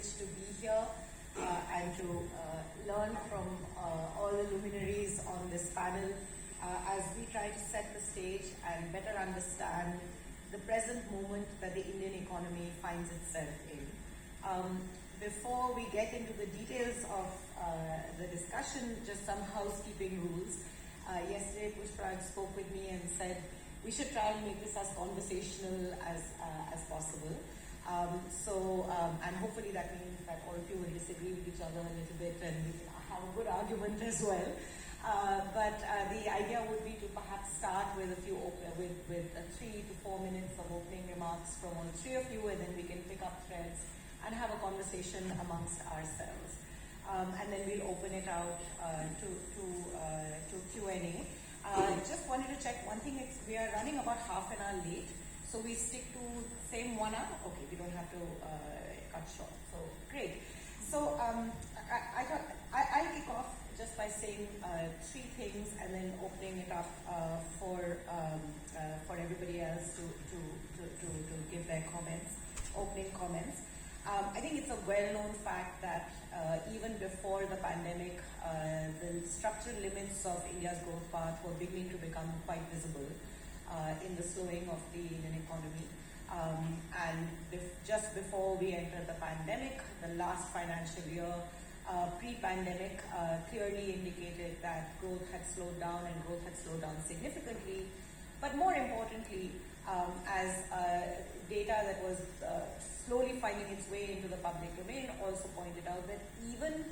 privilege to be here and to learn from all the luminaries on this panel as we try to set the stage and better understand the present moment that the Indian economy finds itself in. Before we get into the details of the discussion, just some housekeeping rules. Yesterday, Pushparag spoke with me and said we should try and make this as conversational as possible. And hopefully that means that all of you will disagree with each other a little bit and we can have a good argument as well. But the idea would be to perhaps start with a few 3 to 4 minutes of opening remarks from all three of you, and then we can pick up threads and have a conversation amongst ourselves. And then we'll open it out to Q&A. Just wanted to check one thing, we are running about half an hour late, so we stick to same 1 hour? Okay, we don't have to cut short, so great. So I thought I'll kick off just by saying three things and then opening it up for everybody else to give their comments, opening comments. I think it's a well-known fact that even before the pandemic, the structural limits of India's growth path were beginning to become quite visible in the slowing of the Indian economy. Just before we entered the pandemic, the last financial year, pre-pandemic, clearly indicated that growth had slowed down and growth had slowed down significantly. But more importantly, as data that was slowly finding its way into the public domain also pointed out that even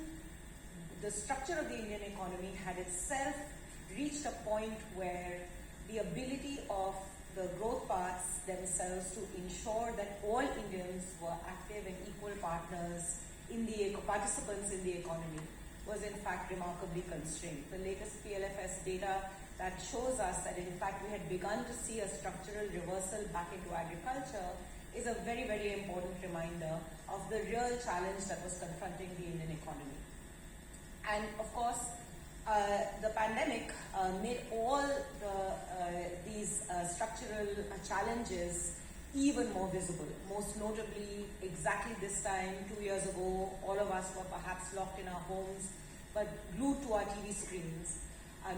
the structure of the Indian economy had itself reached a point where the ability of the growth paths themselves to ensure that all Indians were active and equal partners in the participants in the economy was in fact remarkably constrained. The latest PLFS data that shows us that in fact we had begun to see a structural reversal back into agriculture is a very, very important reminder of the real challenge that was confronting the Indian economy. And of course, the pandemic made all these structural challenges even more visible. Most notably, exactly this time, 2 years ago, all of us were perhaps locked in our homes, but glued to our TV screens.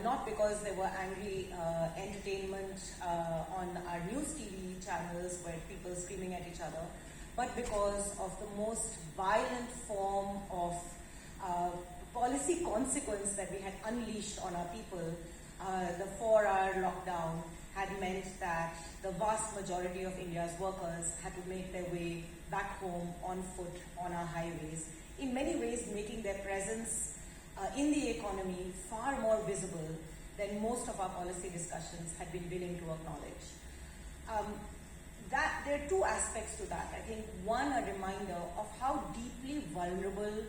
Not because there were angry entertainment on our news TV channels where people screaming at each other, but because of the most violent form of policy consequence that we had unleashed on our people. The 4-hour lockdown had meant that the vast majority of India's workers had to make their way back home on foot on our highways, in many ways making their presence in the economy far more visible than most of our policy discussions had been willing to acknowledge. There are two aspects to that. I think one, a reminder of how deeply vulnerable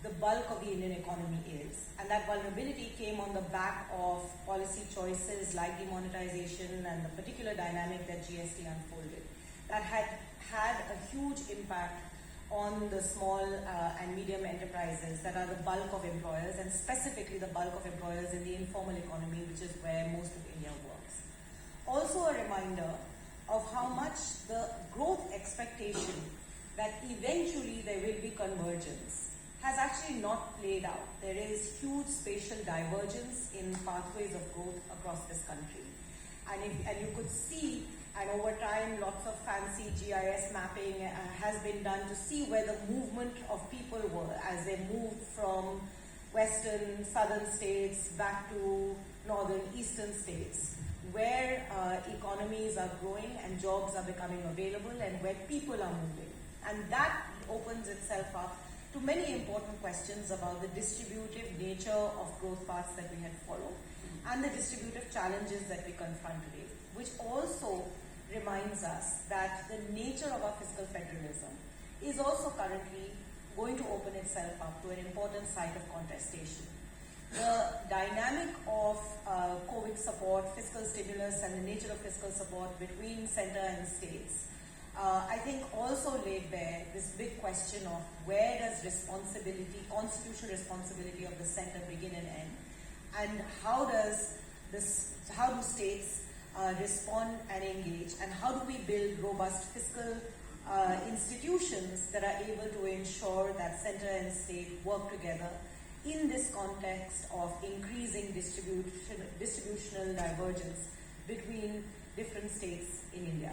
the bulk of the Indian economy is. And that vulnerability came on the back of policy choices like demonetization and the particular dynamic that GST unfolded that had a huge impact on the small and medium enterprises that are the bulk of employers, and specifically the bulk of employers in the informal economy, which is where most of India works. Also a reminder of how much the growth expectation that eventually there will be convergence has actually not played out. There is huge spatial divergence in pathways of growth across this country. And you could see, and over time, lots of fancy GIS mapping has been done to see where the movement of people were as they moved from western, southern states back to northern, eastern states, where economies are growing and jobs are becoming available and where people are moving. And that opens itself up to many important questions about the distributive nature of growth paths that we had followed and the distributive challenges that we confront today, which also reminds us that the nature of our fiscal federalism is also currently going to open itself up to an important site of contestation. The dynamic of COVID support, fiscal stimulus, and the nature of fiscal support between center and states I think also laid bare this big question of where does responsibility, constitutional responsibility of the center begin and end, and how do states respond and engage, and how do we build robust fiscal institutions that are able to ensure that center and state work together in this context of increasing distributional divergence between different states in India.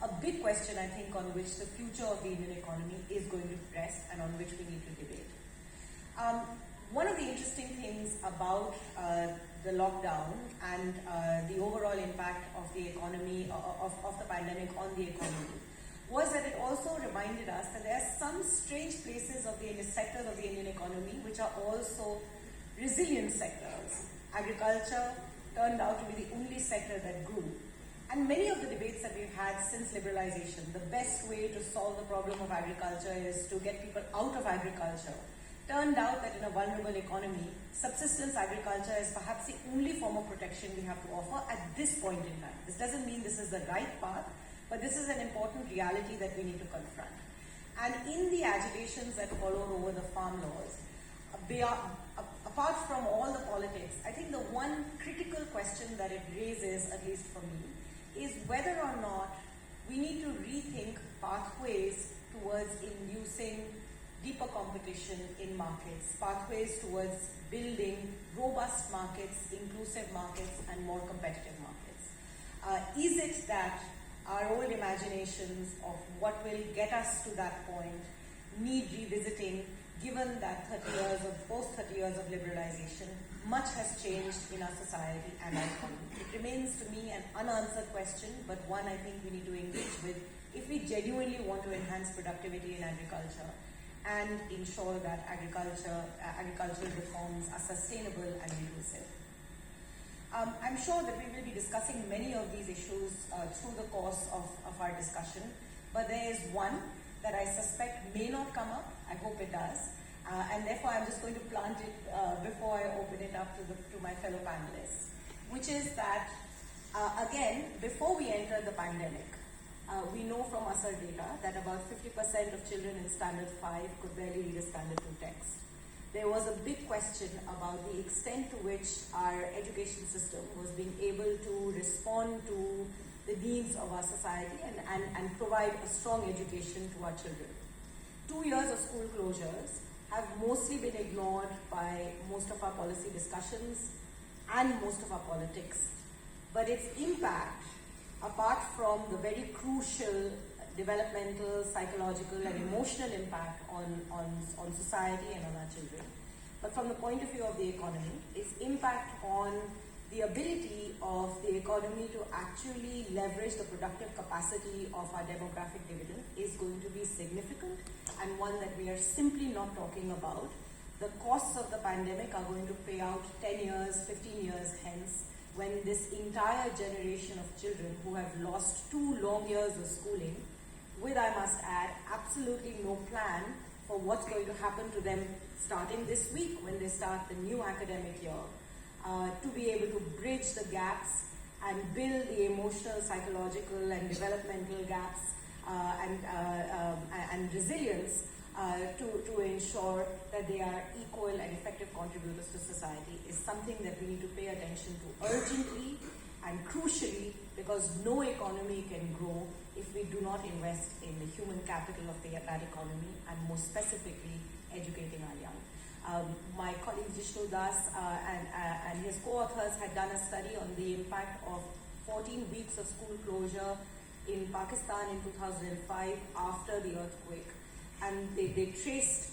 A big question, I think, on which the future of the Indian economy is going to rest and on which we need to debate. One of the interesting things about the lockdown and the overall impact of the economy, of the pandemic on the economy, was that it also reminded us that there are some strange places of the sectors of the Indian economy which are also resilient sectors. Agriculture turned out to be the only sector that grew. And many of the debates that we've had since liberalization, the best way to solve the problem of agriculture is to get people out of agriculture. Turned out that in a vulnerable economy, subsistence agriculture is perhaps the only form of protection we have to offer at this point in time. This doesn't mean this is the right path, but this is an important reality that we need to confront. And in the agitations that followed over the farm laws, apart from all the politics, I think the one critical question that it raises, at least for me, is whether or not we need to rethink pathways towards inducing deeper competition in markets, pathways towards building robust markets, inclusive markets, and more competitive markets. Is it that our old imaginations of what will get us to that point need revisiting, given that 30 years of liberalization, much has changed in our society and our economy? It remains to me an unanswered question, but one I think we need to engage with if we genuinely want to enhance productivity in agriculture and ensure that agricultural reforms are sustainable and inclusive. I'm sure that we will be discussing many of these issues through the course of our discussion, but there is one that I suspect may not come up. I hope it does. And therefore, I'm just going to plant it before I open it up to my fellow panelists, which is that, again, before we entered the pandemic, we know from ASAR data that about 50% of children in Standard 5 could barely read a Standard 2 text. There was a big question about the extent to which our education system was being able to respond to the needs of our society and provide a strong education to our children. 2 years of school closures have mostly been ignored by most of our policy discussions and most of our politics. But its impact, apart from the very crucial developmental, psychological and emotional impact on society and on our children, but from the point of view of the economy, its impact on the ability of the economy to actually leverage the productive capacity of our demographic dividend is going to be significant, and one that we are simply not talking about. The costs of the pandemic are going to pay out 10 years, 15 years hence, when this entire generation of children who have lost 2 long years of schooling, with, I must add, absolutely no plan for what's going to happen to them starting this week when they start the new academic year, to be able to bridge the gaps and build the emotional, psychological and developmental gaps and resilience to ensure that they are equal and effective contributors to society is something that we need to pay attention to urgently and crucially, because no economy can grow if we do not invest in the human capital of that economy, and more specifically educating our young. My colleague Jishnu Das and his co-authors had done a study on the impact of 14 weeks of school closure in Pakistan in 2005 after the earthquake, and they traced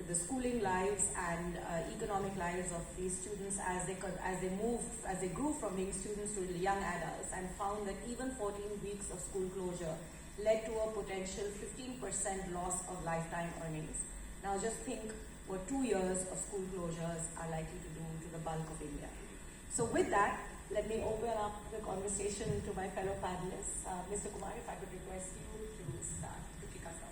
the schooling lives and economic lives of these students as they grew from being students to young adults, and found that even 14 weeks of school closure led to a potential 15% loss of lifetime earnings. Now just think what 2 years of school closures are likely to do to the bulk of India. So with that, let me open up the conversation to my fellow panelists. Mr. Kumar, if I could request you to start to kick us off.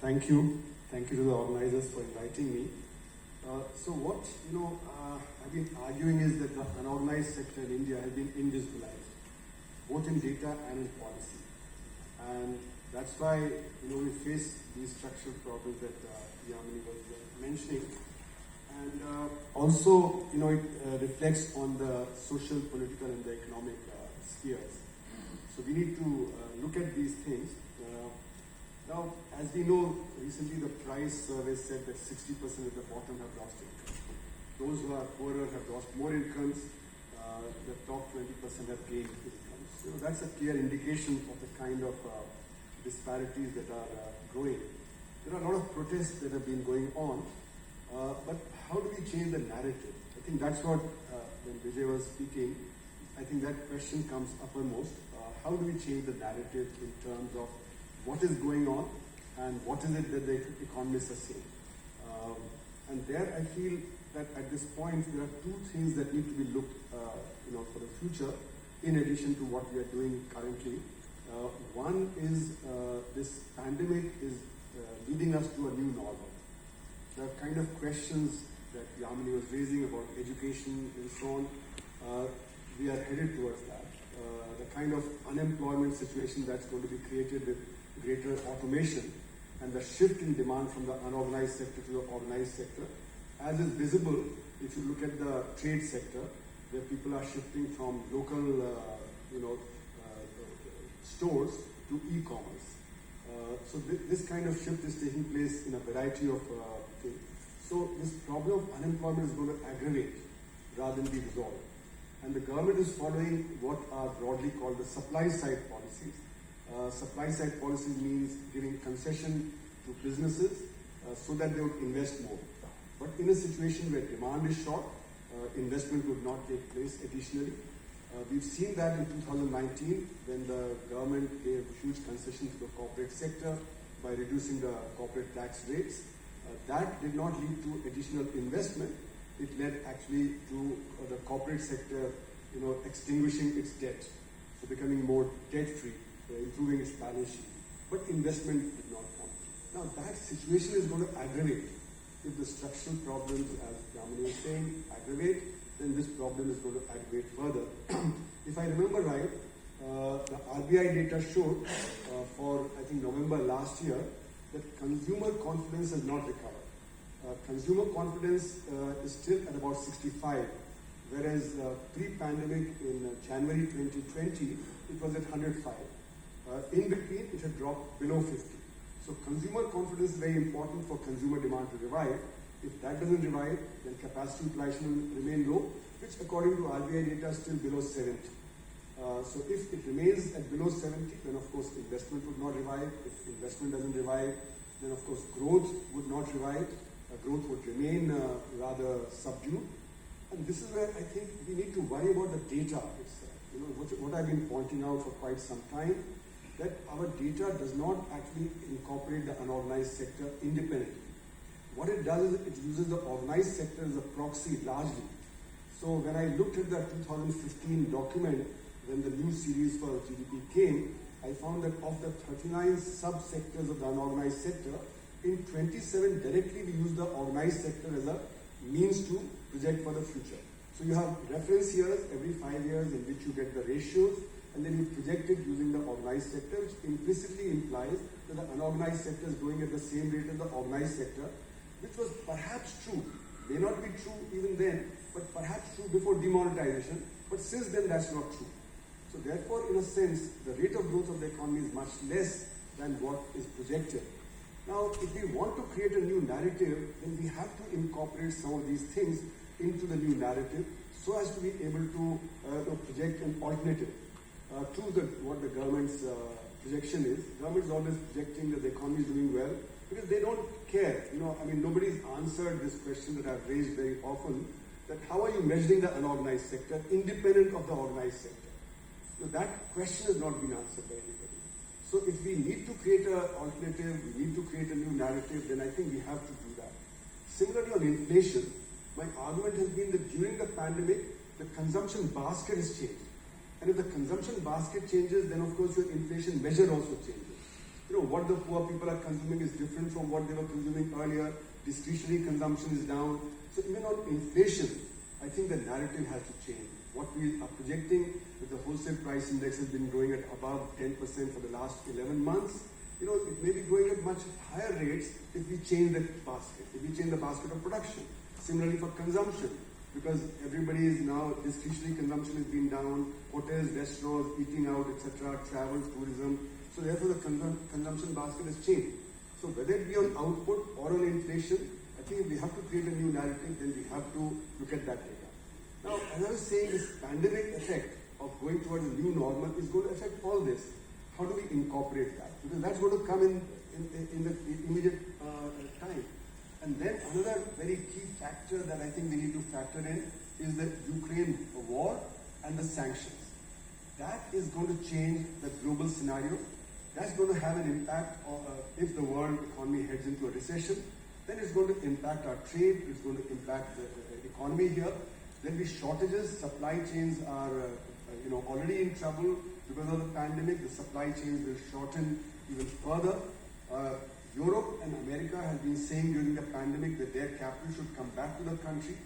Thank you. Thank you to the organizers for inviting me. So what I've been arguing is that the unorganized sector in India has been invisibilized, both in data and in policy. And that's why we face these structural problems that Yamini was mentioning. And also, it reflects on the social, political, and the economic spheres. So we need to look at these things. Now, as we know, recently the price survey said that 60% at the bottom have lost income. Those who are poorer have lost more incomes. The top 20% have gained incomes. So that's a clear indication of the kind of disparities that are growing. There are a lot of protests that have been going on, but how do we change the narrative? I think that's what, when Vijay was speaking, I think that question comes uppermost. How do we change the narrative in terms of what is going on and what is it that the economists are saying? And there I feel that at this point there are two things that need to be looked for the future in addition to what we are doing currently. One is this pandemic is leading us to a new normal. The kind of questions that Yamini was raising about education and so on, we are headed towards that. The kind of unemployment situation that's going to be created with greater automation and the shift in demand from the unorganized sector to the organized sector, as is visible if you look at the trade sector, where people are shifting from local stores to e-commerce. So this kind of shift is taking place in a variety of things. So this problem of unemployment is going to aggravate rather than be resolved. And the government is following what are broadly called the supply side policies. Supply side policies means giving concession to businesses so that they would invest more. But in a situation where demand is short, investment would not take place additionally. We've seen that in 2019 when the government gave huge concession to the corporate sector by reducing the corporate tax rates. That did not lead to additional investment. It led actually to the corporate sector, extinguishing its debt, so becoming more debt-free, improving its balance sheet. But investment did not come. Now that situation is going to aggravate. If the structural problems, as Yamini was saying, aggravate, then this problem is going to aggravate further. If I remember right, the RBI data showed for, I think, November last year, that consumer confidence has not recovered. Consumer confidence is still at about 65, whereas pre-pandemic in January 2020, it was at 105. In between, it had dropped below 50. So consumer confidence is very important for consumer demand to revive. If that doesn't revive, then capacity utilization will remain low, which according to RBI data is still below 70. So if it remains at below 70, then of course investment would not revive. If investment doesn't revive, then of course growth would not revive. Growth would remain rather subdued. And this is where I think we need to worry about the data itself. What I've been pointing out for quite some time, that our data does not actually incorporate the unorganized sector independently. What it does is it uses the organized sector as a proxy largely. So when I looked at the 2015 document, when the new series for GDP came, I found that of the 39 sub-sectors of the unorganized sector, in 27 directly we use the organized sector as a means to project for the future. So you have reference years every 5 years in which you get the ratios, and then you project it using the organized sector, which implicitly implies that the unorganized sector is growing at the same rate as the organized sector, which was perhaps true, may not be true even then, but perhaps true before demonetization, but since then that's not true. So therefore, in a sense, the rate of growth of the economy is much less than what is projected. Now, if we want to create a new narrative, then we have to incorporate some of these things into the new narrative so as to be able to project an alternative to what the government's projection is. The government is always projecting that the economy is doing well because they don't care. Nobody's answered this question that I've raised very often, that how are you measuring the unorganized sector independent of the organized sector? So that question has not been answered by anybody. So if we need to create an alternative, we need to create a new narrative, then I think we have to do that. Similarly on inflation, my argument has been that during the pandemic, the consumption basket has changed. And if the consumption basket changes, then of course your inflation measure also changes. What the poor people are consuming is different from what they were consuming earlier. Discretionary consumption is down. So even on inflation, I think the narrative has to change. What we are projecting that the wholesale price index has been growing at above 10% for the last 11 months. It may be growing at much higher rates if we change the basket, if we change the basket of production. Similarly for consumption. because everybody is now, discretionary consumption has been down, hotels, restaurants, eating out, etc., travel, tourism. So therefore the consumption basket has changed. So whether it be on output or on inflation, I think if we have to create a new narrative, then we have to look at that data. Now, as I was saying, this pandemic effect of going towards a new normal is going to affect all this. How do we incorporate that? Because that's going to come in the immediate time. And then another very key factor that I think we need to factor in is the Ukraine war and the sanctions. That is going to change the global scenario. That's going to have an impact if the world economy heads into a recession. Then it's going to impact our trade. It's going to impact the economy here. There'll be shortages. Supply chains are already in trouble because of the pandemic. The supply chains will shorten even further. Europe and America have been saying during the pandemic that their capital should come back to the country,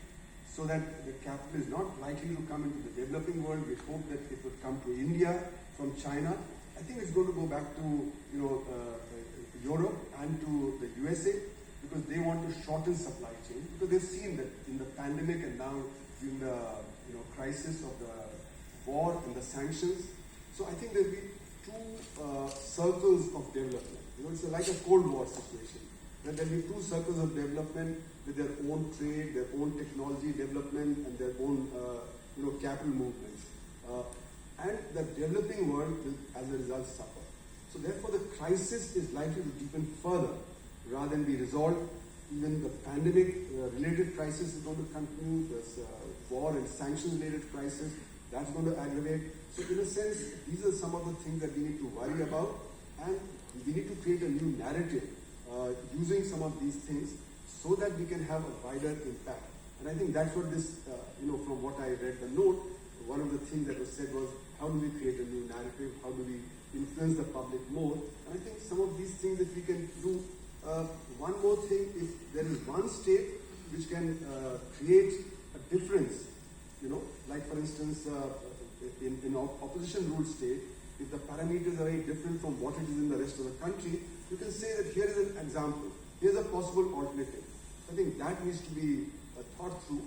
so that the capital is not likely to come into the developing world. We hope that it would come to India from China. I think it's going to go back to Europe and to the USA, because they want to shorten supply chain, because they've seen that in the pandemic and now in the crisis of the war and the sanctions. So I think there'll be two circles of development. It's like a Cold War situation. That there'll be two circles of development with their own trade, their own technology development, and their own capital movements. And the developing world will, as a result, suffer. So therefore, the crisis is likely to deepen further rather than be resolved. Even the pandemic-related crisis is going to continue. There's war and sanctions-related crisis. That's going to aggravate. So in a sense, these are some of the things that we need to worry about. And we need to create a new narrative using some of these things so that we can have a wider impact. And I think that's what this, from what I read the note, one of the things that was said was, how do we create a new narrative? How do we influence the public more? And I think some of these things, if we can do one more thing, if there is one state which can create a difference, like for instance, in opposition ruled state, if the parameters are very different from what it is in the rest of the country, you can say that here is an example, here's a possible alternative. I think that needs to be thought through.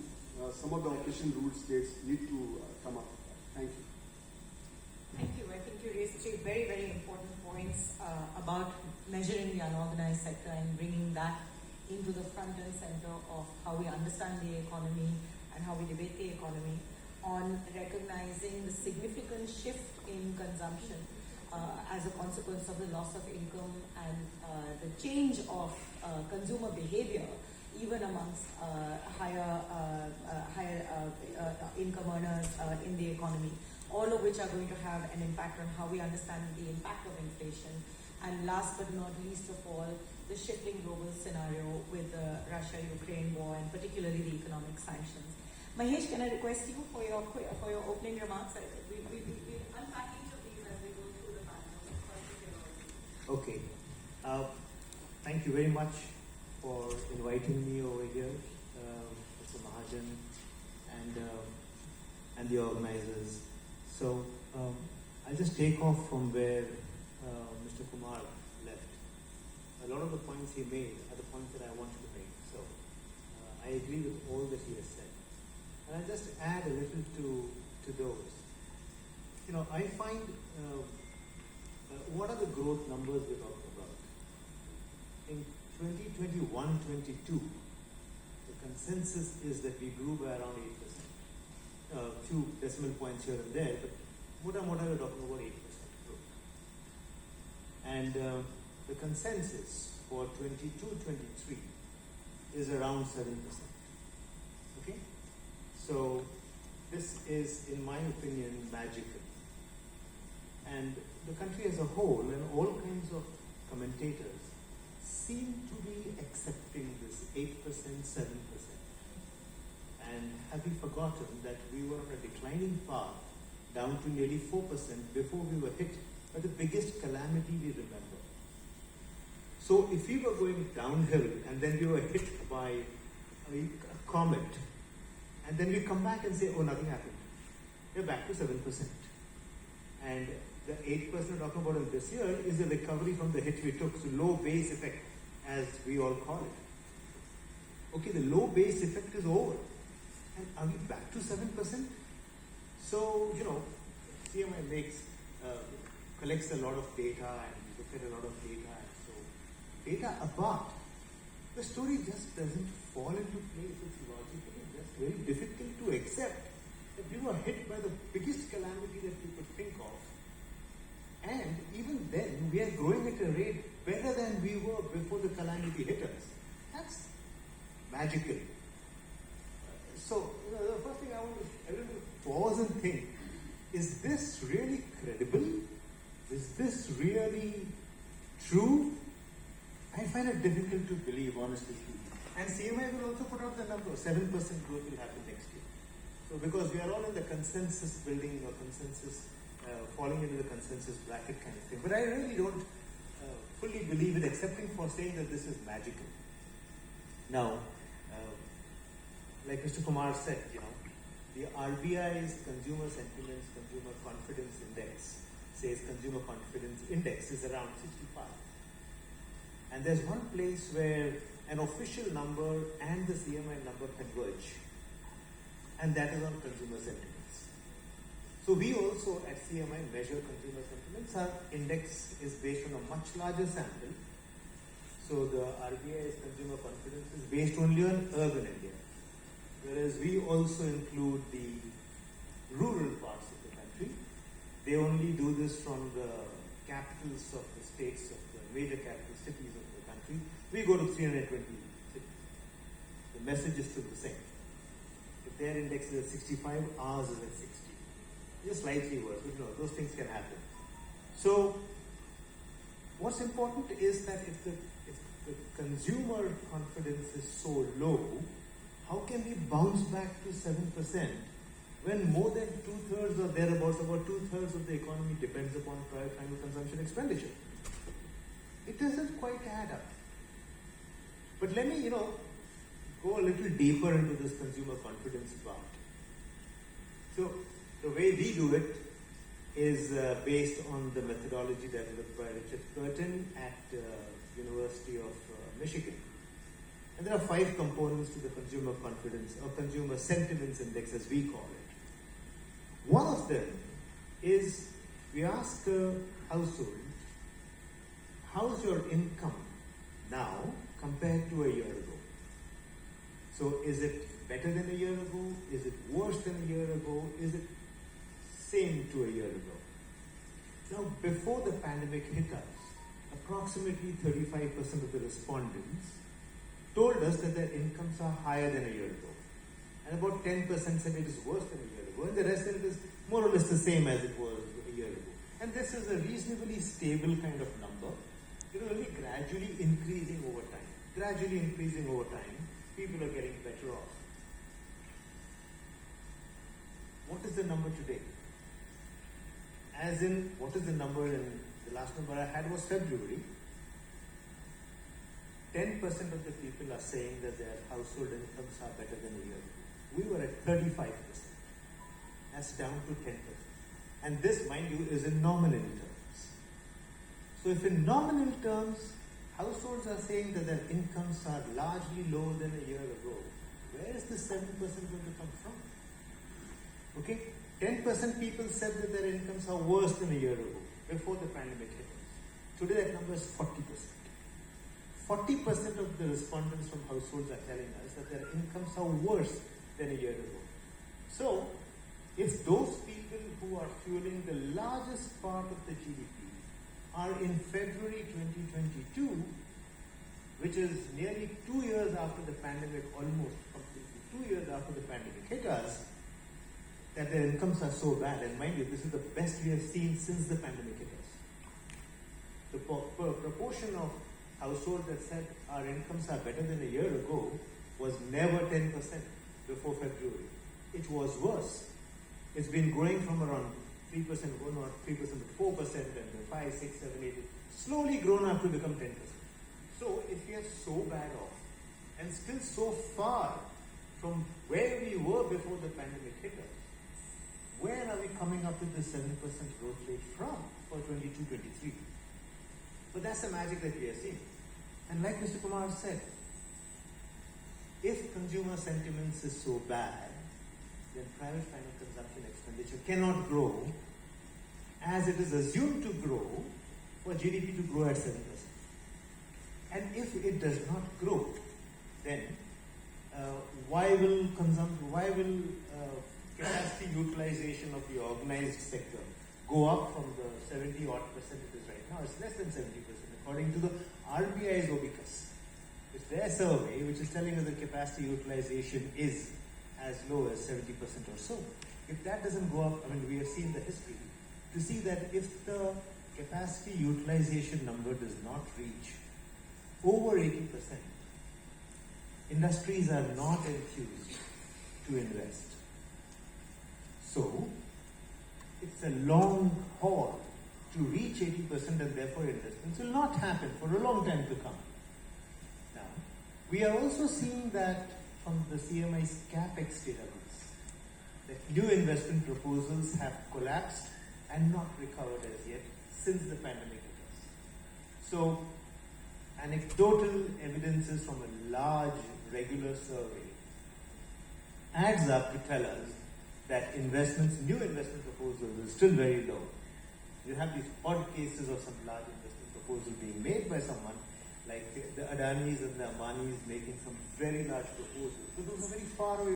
Some of the opposition ruled states need to come up with that. Thank you. Thank you. I think you raised three very, very important points about measuring the unorganized sector and bringing that into the front and center of how we understand the economy and how we debate the economy, on recognizing the significant shift in consumption as a consequence of the loss of income and the change of consumer behavior, even amongst higher income earners in the economy, all of which are going to have an impact on how we understand the impact of inflation. And last but not least of all, the shifting global scenario with the Russia-Ukraine war and particularly the economic sanctions. Mahesh, can I request you for your opening remarks? We'll unpack each of these as we go through the panel. Okay. Thank you very much for inviting me over here, Mr. Mahajan and the organizers. So I'll just take off from where Mr. Kumar left. A lot of the points he made are the points that I wanted to make. So I agree with all that he has said. And I'll just add a little to those. I find, what are the growth numbers we're talking about? In 2021-22, the consensus is that we grew by around 8%. Few decimal points here and there, but we're talking about 8% growth. And the consensus for 22-23 is around 7%. Okay? So this is, in my opinion, magical. And the country as a whole and all kinds of commentators seem to be accepting this 8%, 7%. And have we forgotten that we were on a declining path down to nearly 4% before we were hit by the biggest calamity we remember. So if we were going downhill and then we were hit by a comet, and then we come back and say, oh, nothing happened, we're back to 7%. And the 8% we're talking about in this year is a recovery from the hit we took, so low base effect, as we all call it. Okay, the low base effect is over. And are we back to 7%? So, CMI collects a lot of data and look at a lot of data. And so, data apart, the story just doesn't fall into place. It's logically just very difficult to accept that we were hit by the biggest calamity that we could think of. And even then, we are growing at a rate better than we were before the calamity hit us. That's magical. So, the first thing I want to pause and think, is this really credible? Is this really true? I find it difficult to believe, honestly. And CMI will also put out the number, 7% growth will happen next year. So, because we are all in the consensus building or consensus, falling into the consensus bracket kind of thing. But I really don't fully believe it, excepting for saying that this is magical. Now, like Mr. Kumar said, the RBI's consumer sentiments, consumer confidence index says consumer confidence index is around 65. And there's one place where an official number and the CMI number converge, and that is on consumer sentiments. So we also at CMI measure consumer sentiments. Our index is based on a much larger sample. So the RBI's consumer confidence is based only on urban India, whereas we also include the rural parts of the country. They only do this from the capitals of the states, of the major capital cities of the country. We go to 320 cities. The message is still the same. If their index is at 65, ours is at 60. Just slightly worse, but those things can happen. So, what's important is that if the consumer confidence is so low, how can we bounce back to 7% when more than 2/3 or thereabouts, about 2/3 of the economy depends upon private final consumption expenditure? It doesn't quite add up. But let me, go a little deeper into this consumer confidence part. So, the way we do it is based on the methodology developed by Richard Curtin at University of Michigan. And there are 5 components to the consumer confidence or consumer sentiments index as we call it. One of them is we ask a household, how's your income now compared to a year ago? So is it better than a year ago? Is it worse than a year ago? Is it same to a year ago? Now, before the pandemic hit us, approximately 35% of the respondents told us that their incomes are higher than a year ago. And about 10% said it is worse than a year ago. And the rest said it is more or less the same as it was a year ago. And this is a reasonably stable kind of number. It is only gradually increasing over time. Gradually increasing over time, people are getting better off. What is the number today? As in, what is the number in the last number I had was February. 10% of the people are saying that their household incomes are better than a year ago. We were at 35%. That's down to 10%. And this, mind you, is in nominal terms. So if in nominal terms, households are saying that their incomes are largely lower than a year ago, where is this 7% going to come from? Okay? 10% people said that their incomes are worse than a year ago, before the pandemic hit us. Today that number is 40%. 40% of the respondents from households are telling us that their incomes are worse than a year ago. So, if those people who are fueling the largest part of the GDP are in February 2022, which is nearly 2 years after the pandemic, almost completely 2 years after the pandemic hit us, that their incomes are so bad, and mind you, this is the best we have seen since the pandemic hit us. The proportion of households that said our incomes are better than a year ago was never 10% before February. It was worse. It's been growing from around 3%, going on 3% to 4%, and 5, 6, 7, 8, slowly grown up to become 10%. So if we are so bad off, and still so far from where we were before the pandemic hit us, where are we coming up with this 7% growth rate from for 22-23? But that's the magic that we are seeing. And like Mr. Kumar said, if consumer sentiments is so bad, then private final consumption expenditure cannot grow as it is assumed to grow for GDP to grow at 7%. And if it does not grow, then why will capacity utilization of the organized sector go up from the 70 odd percent it is right now? It's less than 70%, according to the RBI's OBICUS. It's their survey which is telling us that capacity utilization is as low as 70% or so. If that doesn't go up, I mean, we have seen the history to see that if the capacity utilization number does not reach over 80%, industries are not enthused to invest. So, it's a long haul to reach 80% and therefore investments will not happen for a long time to come. Now, we are also seeing that from the CMI's CapEx database, that new investment proposals have collapsed and not recovered as yet since the pandemic hit us. So, anecdotal evidences from a large regular survey adds up to tell us that new investment proposals are still very low. You have these odd cases of some large investment proposal being made by someone, like the Adanis and the Ambanis making some very large proposals, but those are very far away